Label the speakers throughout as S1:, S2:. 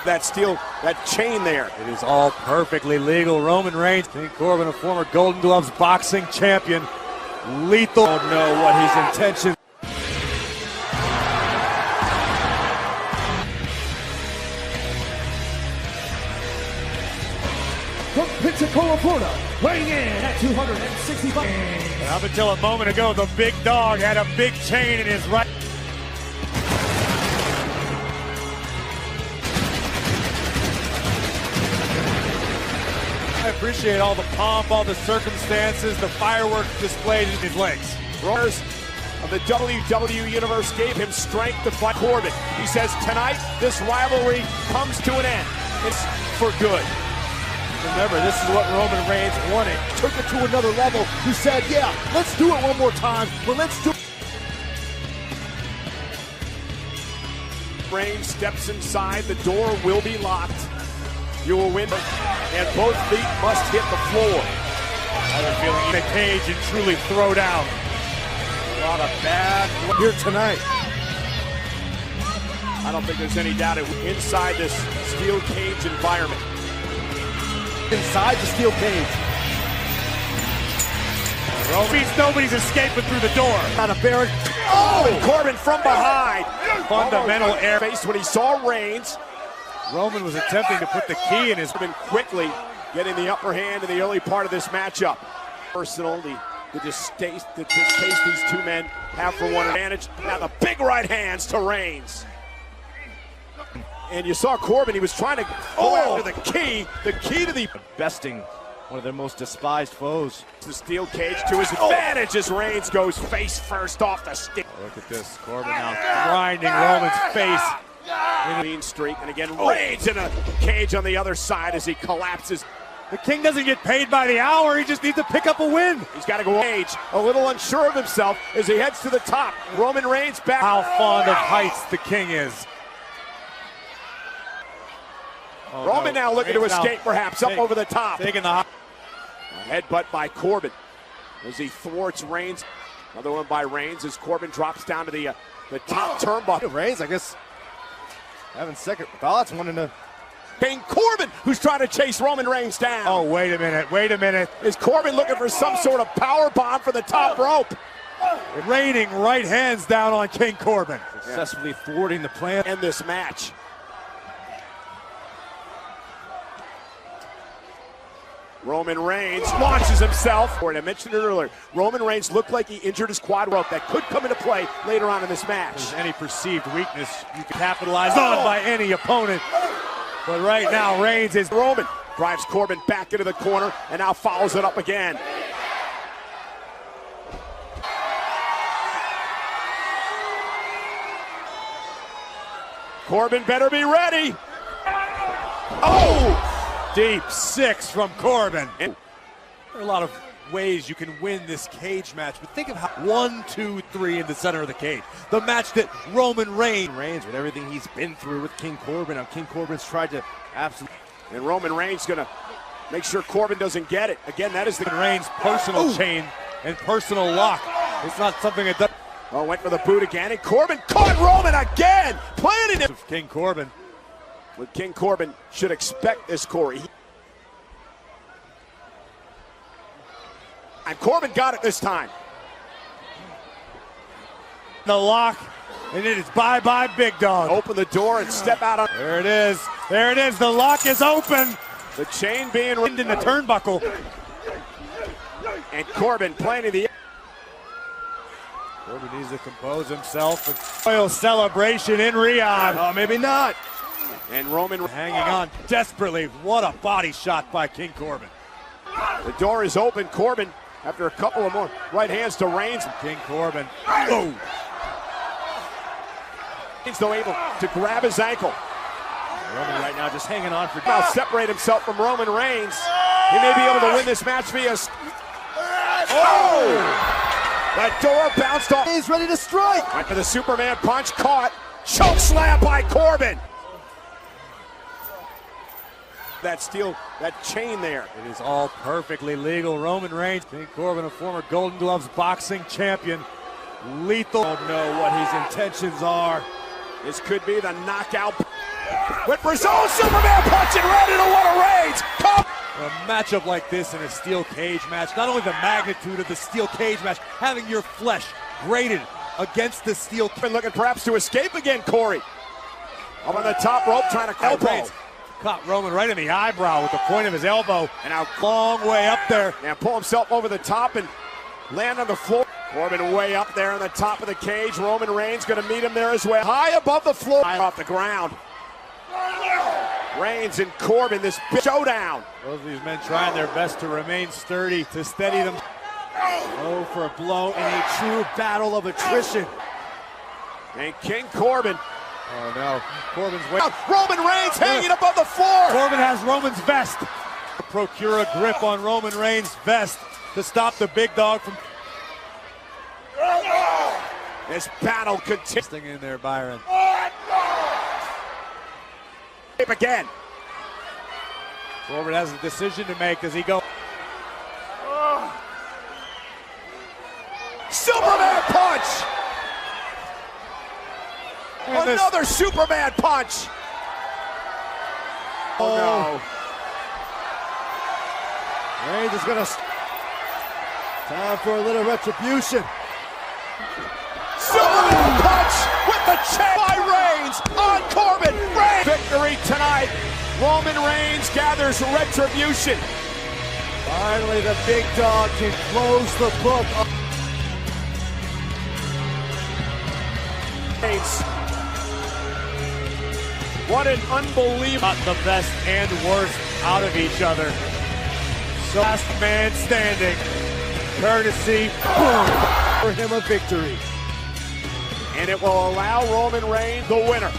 S1: that chain there.
S2: It is all perfectly legal. Roman Reigns, King Corbin, a former Golden Gloves boxing champion, lethal. Don't know what his intentions.
S3: From Pensacola, Florida, weighing in at 265.
S2: Up until a moment ago, the big dog had a big chain in his right. I appreciate all the pomp, all the circumstances, the fireworks displayed in his legs.
S1: Roars of the WWE Universe gave him strength to fight Corbin. He says tonight, this rivalry comes to an end. It's for good.
S2: Remember, this is what Roman Reigns wanted.
S3: Took it to another level. He said, yeah, let's do it one more time, but let's do it.
S1: Reigns steps inside, the door will be locked. You will win, and both feet must hit the floor.
S2: I have a feeling in a cage and truly throw down. A lot of bad
S3: here tonight.
S1: I don't think there's any doubt inside this steel cage environment.
S3: Inside the steel cage.
S2: Nobody's escaping through the door.
S3: Out of Barrett.
S1: Oh, and Corbin from behind.
S2: Fundamental air
S1: face when he saw Reigns.
S2: Roman was attempting to put the key in his.
S1: Been quickly getting the upper hand in the early part of this matchup. Personal, the distaste these two men have for one advantage. Now the big right hands to Reigns. And you saw Corbin, he was trying to go after the key to the
S2: besting one of their most despised foes.
S1: The steel cage to his advantage as Reigns goes face first off the stick.
S2: Look at this, Corbin now grinding Roman's face.
S1: Mean streak, and again Reigns in a cage on the other side as he collapses.
S2: The King doesn't get paid by the hour, he just needs to pick up a win.
S1: He's got to go cage, a little unsure of himself as he heads to the top. Roman Reigns back.
S2: How fond of heights the King is.
S1: Roman now looking to escape, perhaps up over the top.
S2: Taking the
S1: headbutt by Corbin as he thwarts Reigns. Another one by Reigns as Corbin drops down to the top turnbuckle.
S3: Reigns, I guess, having second thoughts, wanting to.
S1: King Corbin, who's trying to chase Roman Reigns down.
S2: Oh, wait a minute.
S1: Is Corbin looking for some sort of power bomb for the top rope?
S2: Raining right hands down on King Corbin. Successfully thwarting the plan.
S1: End this match. Roman Reigns launches himself. I mentioned it earlier. Roman Reigns looked like he injured his quad rope. That could come into play later on in this match.
S2: If there's any perceived weakness you can capitalize on by any opponent. But right now, Reigns is.
S1: Roman drives Corbin back into the corner and now follows it up again. Corbin better be ready. Oh!
S2: Deep six from Corbin. There are a lot of ways you can win this cage match, but think of how 1, 2, 3 in the center of the cage. The match that Roman Reigns with everything he's been through with King Corbin. Now King Corbin's tried to absolutely.
S1: And Roman Reigns gonna make sure Corbin doesn't get it. Again, that is the
S2: Reigns' personal chain and personal lock. It's not something that does.
S1: Oh, went for the boot again, and Corbin caught Roman again, planted him.
S2: King Corbin.
S1: With King Corbin should expect this, Corey. And Corbin got it this time.
S2: The lock, and it is bye-bye, big dog.
S1: Open the door and step out on.
S2: There it is. There it is. The lock is open.
S1: The chain being
S2: in the turnbuckle.
S1: And Corbin planting the.
S2: Corbin needs to compose himself. Royal celebration in Riyadh.
S1: Oh, maybe not. And Roman
S2: hanging on desperately. What a body shot by King Corbin.
S1: The door is open. Corbin, after a couple of more right hands to Reigns.
S2: King Corbin. Oh.
S1: He's though able to grab his ankle.
S2: Roman right now just hanging on for.
S1: Now separate himself from Roman Reigns. He may be able to win this match via. Oh! That door bounced off.
S3: He's ready to strike.
S1: Went for the Superman punch. Caught. Choke slam by Corbin. That chain there.
S2: It is all perfectly legal. Roman Reigns, King Corbin, a former Golden Gloves boxing champion, lethal. Don't know what his intentions are.
S1: This could be the knockout. with Brazil, Superman punch and ready to win a Reigns.
S2: A matchup like this in a steel cage match, not only the magnitude of the steel cage match, having your flesh grated against the steel.
S1: Been looking perhaps to escape again, Corey. Up on the top rope, trying to elbow.
S2: Caught Roman right in the eyebrow with the point of his elbow, and a long way up there.
S1: And pull himself over the top and land on the floor. Corbin way up there on the top of the cage. Roman Reigns going to meet him there as well. High above the floor. Off the ground. Reigns and Corbin, this showdown.
S2: Both of these men trying their best to remain sturdy, to steady them. Oh, for a blow in a true battle of attrition.
S1: And King Corbin.
S2: Oh no, Corbin's way.
S1: Roman Reigns hanging above the floor.
S2: Corbin has Roman's vest. Procure a grip on Roman Reigns' vest to stop the big dog from.
S1: This battle continues.
S2: Sting in there, Byron.
S1: Again.
S2: Corbin has a decision to make. Does he go?
S1: Superman punch.
S2: And
S1: another Superman punch. Oh no.
S2: Reigns is gonna. Time for a little retribution.
S1: Superman punch with the check by Reigns on Corbin. Reigns. Victory tonight. Roman Reigns gathers retribution.
S2: Finally, the big dog can close the book.
S1: Reigns. What an unbelievable.
S2: Got the best and worst out of each other. So last man standing. Courtesy. Boom. For him a victory.
S1: And it will allow Roman Reigns the winner.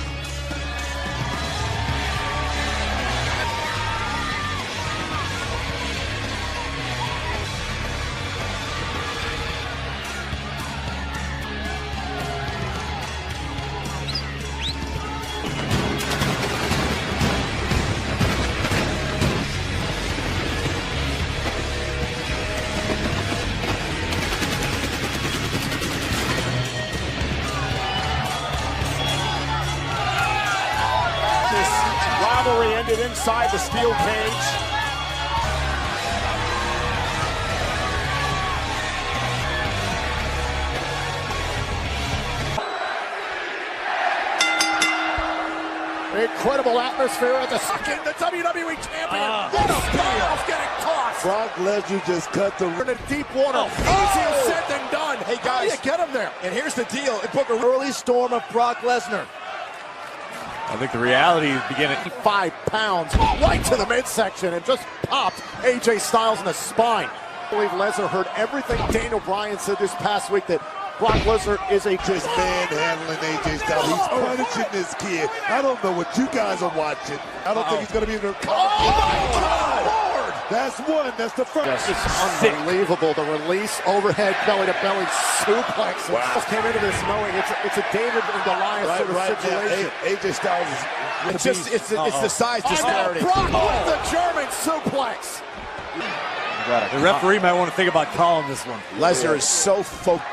S1: Rivalry ended inside the steel cage. Incredible atmosphere at the second, the WWE champion. What a powerhouse getting tossed.
S4: Brock Lesnar just cut the
S1: In deep water. Easier said than done. Hey guys, get him there. And here's the deal. It took an
S4: early storm of Brock Lesnar.
S2: I think the reality is beginning.
S1: 5 pounds right to the midsection and just popped AJ Styles in the spine. I believe Lesnar heard everything Daniel Bryan said this past week that Brock Lesnar is a
S4: Just manhandling AJ Styles. He's punishing this kid. I don't know what you guys are watching. I don't think he's going to be able to come.
S1: Oh my God! Lord!
S4: That's one. That's the first.
S1: It's unbelievable. The release, overhead, belly-to-belly suplex.
S4: Wow.
S1: Just came into this knowing it's a David and Goliath sort of situation.
S4: AJ Styles is.
S1: It's the size disparity. Brock with the German suplex.
S2: The referee might want to think about calling this one.
S1: Lesnar is so focused.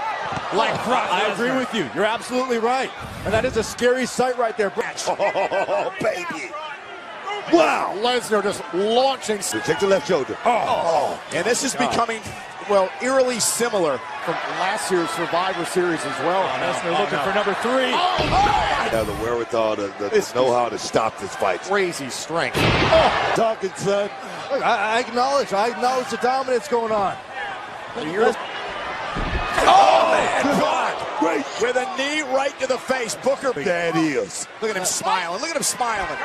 S2: I agree with you. You're absolutely right. And that is a scary sight right there.
S4: Oh, baby.
S1: Wow, Lesnar just launching.
S4: Take the left shoulder.
S1: And this is becoming, well, eerily similar from last year's Survivor Series as well.
S2: Lesnar looking for number 3.
S4: Have the wherewithal to know how to stop this fight.
S1: Crazy strength.
S4: Talking, son.
S2: Look, I acknowledge the dominance going on.
S4: Great.
S1: With a knee right to the face. Booker.
S4: That is.
S1: Look at him smiling. Look at him smiling.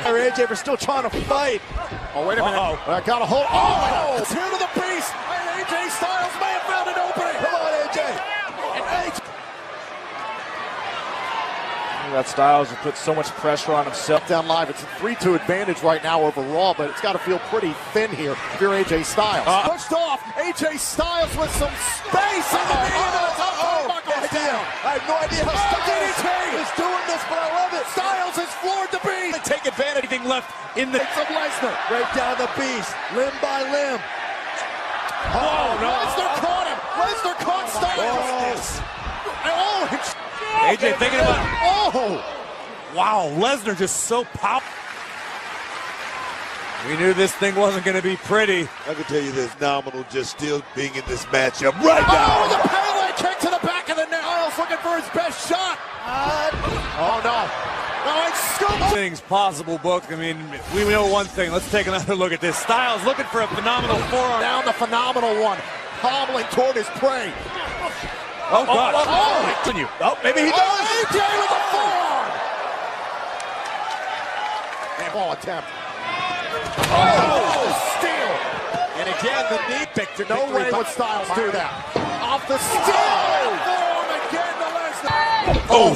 S2: AJ, we're still trying to fight.
S1: Oh, wait a minute. I got a hold. Oh, it's here to the beast. And AJ Styles may have found an opening. Come on, AJ. And AJ.
S5: That Styles has put so much pressure on himself.
S1: Down live, it's a 3-2 advantage right now over Raw, but it's got to feel pretty thin here if you're AJ Styles. Pushed off, AJ Styles with some space in the down.
S4: I have no idea how Styles is doing this, but I love it.
S1: Styles has floored the beast.
S2: Take advantage. Anything left in the
S1: of Lesnar.
S4: Right down the beast, limb by limb.
S1: Oh, no. Lesnar caught him. Lesnar caught Styles. AJ thinking about
S2: Wow, Lesnar just so powerful. We knew this thing wasn't going to be pretty.
S4: I can tell you this, phenomenal just still being in this matchup right now.
S3: Oh, the Pele kick to the back of the neck. Styles looking for his best shot. Oh, no. No, it's scoop.
S2: Things possible, Book. I mean, we know one thing. Let's take another look at this. Styles looking for a phenomenal forearm.
S3: Down the phenomenal one. Hobbling toward his prey.
S2: Oh, God.
S3: Oh,
S2: maybe he does.
S3: AJ with a forearm. And ball attempt. Oh, steal.
S1: And again, the knee picture.
S3: No way would Styles do that. Off the steal. Forearm again to Lesnar.
S2: Oh,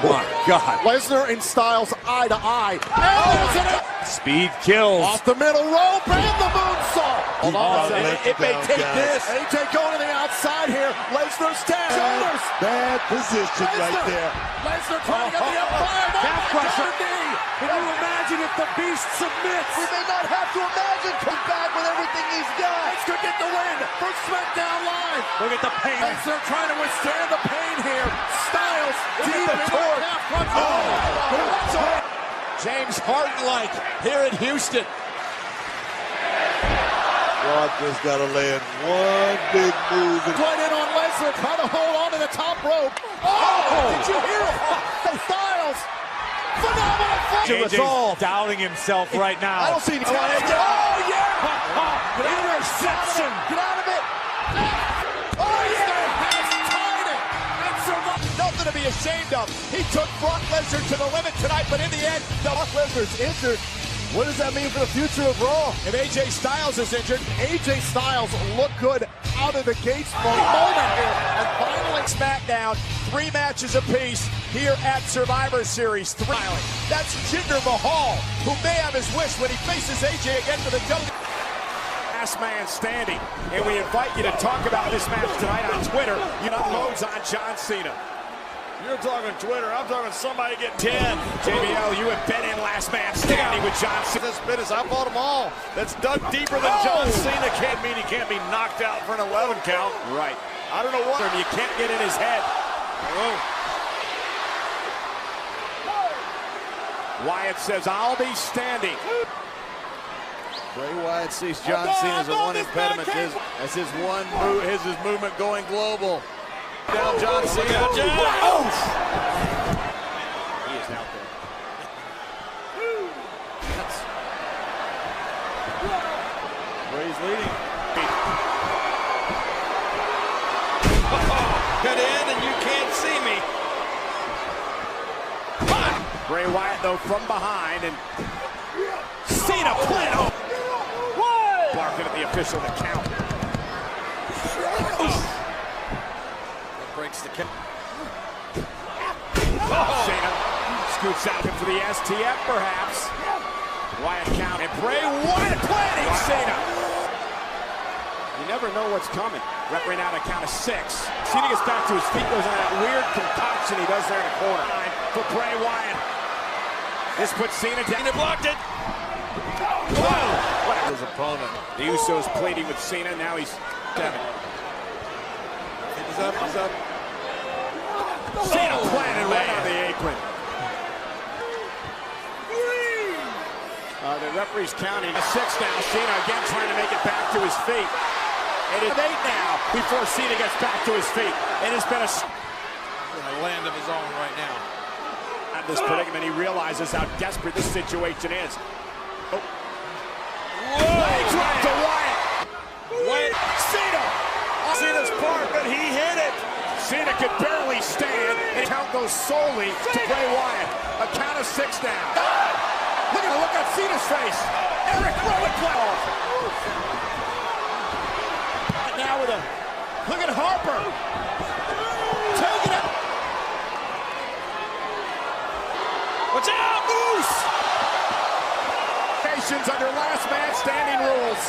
S2: my God.
S3: Lesnar and Styles eye to eye. And there's an
S2: Speed kills.
S3: off the middle rope and the moonsault. Hold on.
S4: It may take this.
S3: AJ going to the outside here. Lesnar's down. Shoulders.
S4: Bad position right there.
S3: Lesnar trying to get the F5.
S2: Calf crusher.
S3: Knee.
S2: Can you imagine if the Beast submits?
S3: We may not have to imagine come back with everything he's got. This could get the win for SmackDown Live.
S2: Look at the pain.
S3: Lesnar trying to withstand the pain here. Styles deep in the calf crusher.
S1: James Harden-like here in Houston.
S4: Brock just got to land one big move.
S3: Right in on Lesnar, trying to hold on to the top rope. Oh! Did you hear it? Styles. Phenomenal fight.
S2: AJ's doubting himself right now.
S3: I don't see any. Oh, yeah!
S2: Interception.
S3: Get out of it. Oh, yeah! Has tied it. And survived.
S1: Nothing to be ashamed of. He took Brock Lesnar to the limit tonight, but in the end,
S3: Brock Lesnar's injured. What does that mean for the future of Raw?
S1: if AJ Styles is injured,
S3: AJ Styles look good out of the gates for a moment here.
S1: and finally SmackDown, 3 matches apiece here at Survivor Series 3. That's Jinder Mahal, who may have his wish when he faces AJ again for the WWE. Last man standing, and we invite you to talk about this match tonight on Twitter. You know, loads on John Cena.
S6: You're talking Twitter, I'm talking somebody getting
S1: 10. JBL, you have been in last man standing with John Cena.
S6: this business. I fought them all. That's dug deeper than John Cena. Can't mean he can't be knocked out for an 11 count.
S1: Right.
S6: I don't know what.
S1: You can't get in his head. Wyatt says, I'll be standing.
S6: Bray Wyatt sees John Cena as the one impediment. As his movement going global. Down John Cena.
S1: Oh! He is out there.
S6: Bray's leading. Cut in and you can't see me.
S1: Bray Wyatt, though, from behind, and Cena planted. Barking at the official to count.
S6: Breaks the count.
S1: Cena scoots out for the STF, perhaps. Wyatt count, and Bray Wyatt planting Cena. You never know what's coming. Referee out a count of 6. Cena gets back to his feet, goes on that weird concoction he does there in the corner. For Bray Wyatt. This puts Cena down.
S6: Cena blocked it.
S1: Whoa! What
S6: His opponent.
S1: The Usos pleading with Cena. Now he's 7.
S6: He's up. He's up.
S1: Cena planted right on the apron. The referee's counting a 6 now. Cena again trying to make it back to his feet. It is 8 now before Cena gets back to his feet. It has been
S6: In a land of his own right now.
S1: at this predicament. He realizes how desperate this situation is. Oh. Leg drop to Wyatt.
S6: Wyatt.
S1: Cena.
S6: Cena's part, but he hit it.
S1: Cena could barely stand, and count goes solely to Bray Wyatt. A count of 6 now. Look at the look on Cena's face. Eric Rowan play. Now with a look at Harper. Taking it.
S6: Watch out, Moose!
S1: Nations under last man standing rules.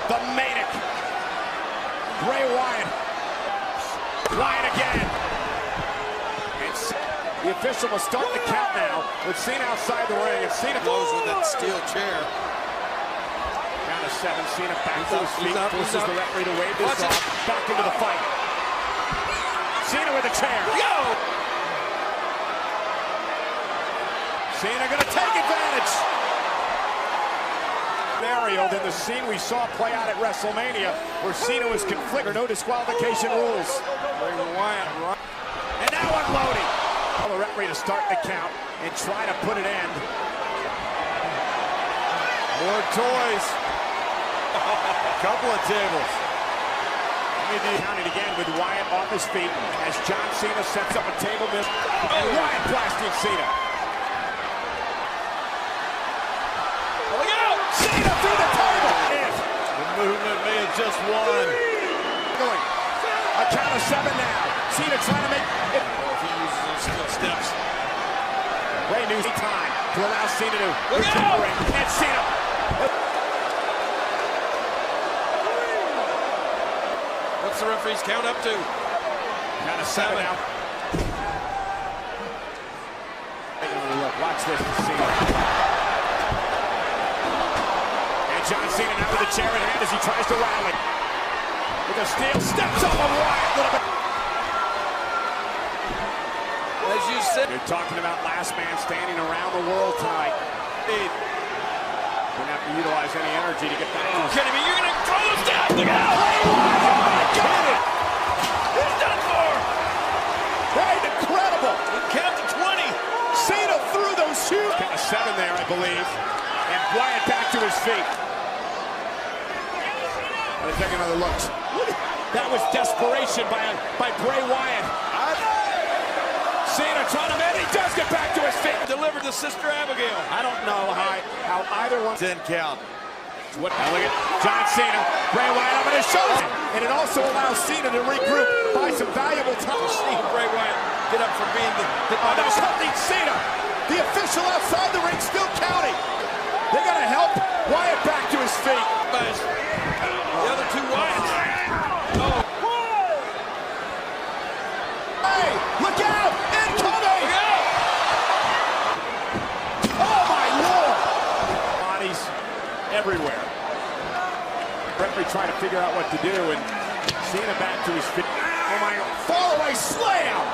S1: The Manic. Bray Wyatt. Wyatt again. The official will start the count now with Cena outside the ring, and Cena goes with that steel chair. Count of 7, Cena back to his feet, forces the referee to wave this off. Back into the fight. Cena with a chair. Go! Cena gonna take advantage. Scenario than the scene we saw play out at WrestleMania, where Cena was conflicted. No disqualification rules. And now unloading. The referee to start the count and try to put an end.
S6: More toys. A couple of tables.
S1: Counted again with Wyatt off his feet as John Cena sets up a table miss. And Wyatt blasting Cena. Look out! Cena through the table!
S6: The movement may have just won.
S1: Going. A count of 7 now. Cena trying to make it.
S6: If he uses those split steps.
S1: Ray News time to allow Cena to recuperate. And Cena.
S6: What's the referee's count up to?
S1: Count of 7 now. Look, watch this to Cena. And John Cena now with the chair in hand as he tries to rally. With a steel, steps up on Wyatt. Little bit.
S6: As you said,
S1: They're talking about last man standing around the world tonight. We're gonna have to utilize any energy to get back to us.
S6: kidding me? You're gonna throw us down. Look out!
S1: He's done for! Right, incredible!
S6: Count to 20.
S1: Cena threw those shoes. Count of 7 there, I believe. And Wyatt back to his feet. Let's take another look. That was desperation by Bray Wyatt. Cena trying to man, he does get back to his feet.
S6: Delivered to Sister Abigail.
S1: I don't know how either one.
S6: 10 count.
S1: Now look at John Cena, Bray Wyatt up on his shoulders, and it also allows Cena to regroup, buy some valuable time.
S6: Seeing Bray Wyatt get up from being the
S1: That's helping Cena. The official outside the ring still counting. They gotta help Wyatt back to his feet.
S6: The other two Wyatts. Oh.
S1: Hey, look out! Incoming!
S6: Look out!
S1: Oh my Lord! Bodies everywhere. Referee trying to figure out what to do, and Cena back to his feet. Oh my! Fall away slam!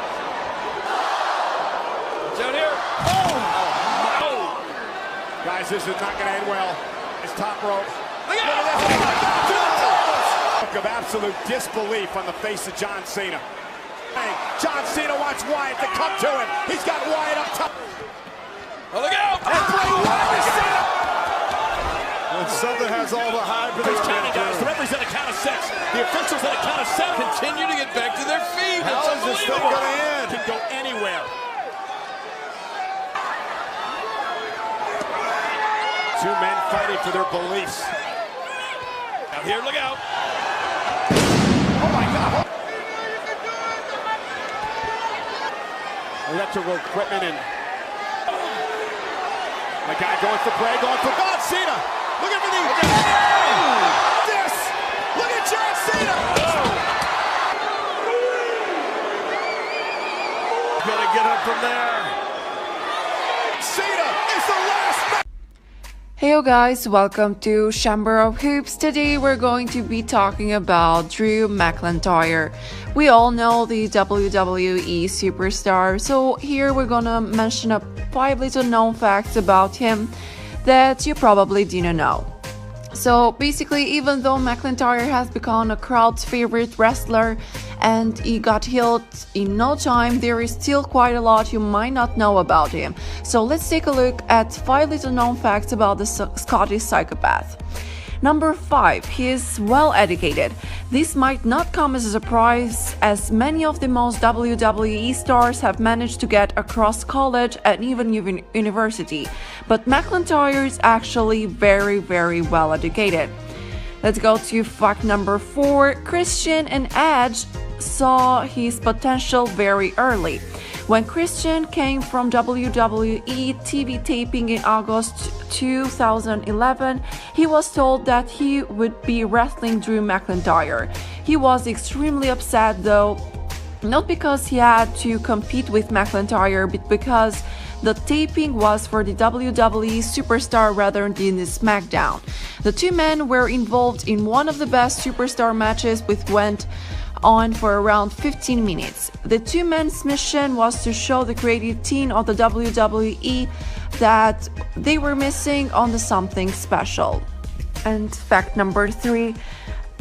S6: Down here.
S1: Oh! Guys, this is not going to end well. It's top rope.
S6: Look out!
S1: Look of absolute disbelief on the face of John Cena. Hey, John Cena wants Wyatt to come to him. He's got Wyatt up top.
S6: Oh, look out!
S1: And Bray Wyatt is Cena.
S6: When something has all the hype in
S1: He's counting, guys. The referee's at a count of 6. The officials at a count of 7.
S6: Continue to get back to their feet.
S1: How
S6: It's
S1: is this thing
S6: unbelievable.
S1: going to end? Can go anywhere. Two men fighting for their beliefs.
S6: Out here, look out.
S1: Oh my God. Electrical equipment and my guy going for Bray, going for God. Cena. Look at the this. Look at John Cena.
S6: Gotta get up from there.
S1: Cena is the last man.
S7: Hey you guys, welcome to Chamber of Hoops. Today we're going to be talking about Drew McIntyre. We all know the WWE superstar, so here we're gonna mention 5 little known facts about him that you probably didn't know. So basically, even though McIntyre has become a crowd's favorite wrestler and he got healed in no time, there is still quite a lot you might not know about him. So let's take a look at 5 little known facts about the Scottish psychopath. Number 5, he is well educated. This might not come as a surprise, as many of the most WWE stars have managed to get across college and even university, but McIntyre is actually very well educated. Let's go to fact number 4. Christian and Edge saw his potential very early. When Christian came from WWE TV taping in August 2011, he was told that he would be wrestling Drew McIntyre. He was extremely upset though, not because he had to compete with McIntyre, but because the taping was for the WWE superstar rather than the SmackDown. The two men were involved in one of the best superstar matches which went on for around 15 minutes. The two men's mission was to show the creative team of the WWE that they were missing on the something special. And fact number 3,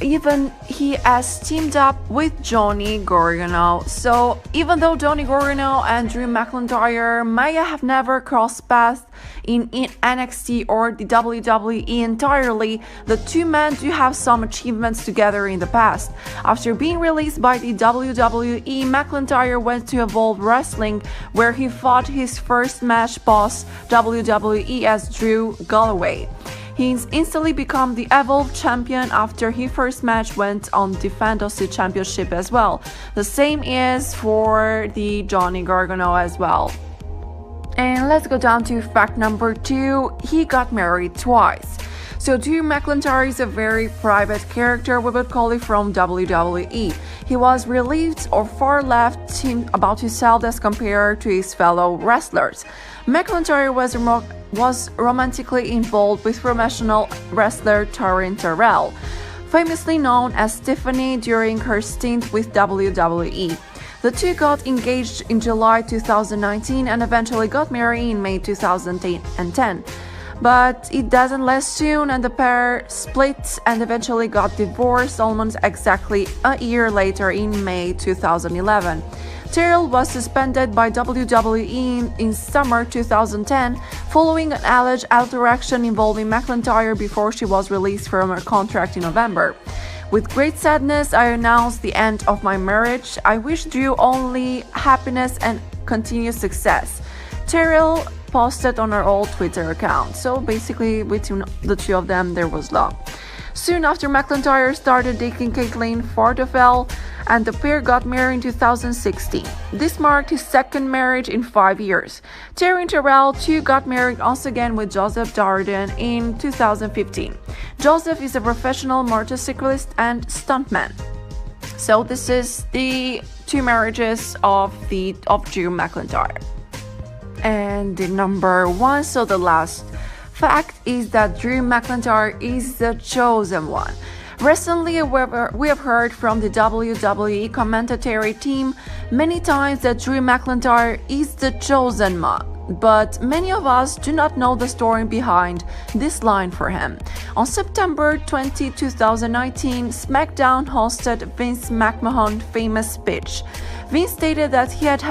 S7: even he has teamed up with Johnny Gargano. So even though Johnny Gargano and Drew McIntyre may have never crossed paths in NXT or the WWE entirely, the two men do have some achievements together in the past. After being released by the WWE, McIntyre went to Evolve Wrestling, where he fought his first match boss WWE as Drew Galloway. He's instantly become the Evolve champion after his first match went on the Fantasy Championship as well. The same is for the Johnny Gargano as well. And let's go down to fact number 2. He got married twice. So Drew McIntyre is a very private character, we would call it, from WWE. He was relieved or far left about himself as compared to his fellow wrestlers. McIntyre was romantically involved with professional wrestler Taryn Terrell, famously known as Tiffany during her stint with WWE. The two got engaged in July 2019 and eventually got married in May 2010. But it doesn't last soon, and the pair split and eventually got divorced almost exactly a year later in May 2011. Terrell was suspended by WWE in summer 2010 following an alleged interaction involving McIntyre before she was released from her contract in November. With great sadness, I announce the end of my marriage. I wish Drew only happiness and continued success, Terrell posted on her old Twitter account. So basically, between the two of them, there was love. Soon after, McIntyre started dating Caitlin Fortefell, and the pair got married in 2016. This marked his second marriage in 5 years. Taryn Terrell too got married once again with Joseph Darden in 2015. Joseph is a professional motorcyclist and stuntman. So this is the two marriages of Drew McIntyre. And the number 1, so the last fact, is that Drew McIntyre is the chosen one. Recently, we have heard from the WWE commentary team many times that Drew McIntyre is the chosen one, but many of us do not know the story behind this line for him. On September 20, 2019, SmackDown hosted Vince McMahon's famous speech. Vince stated that he had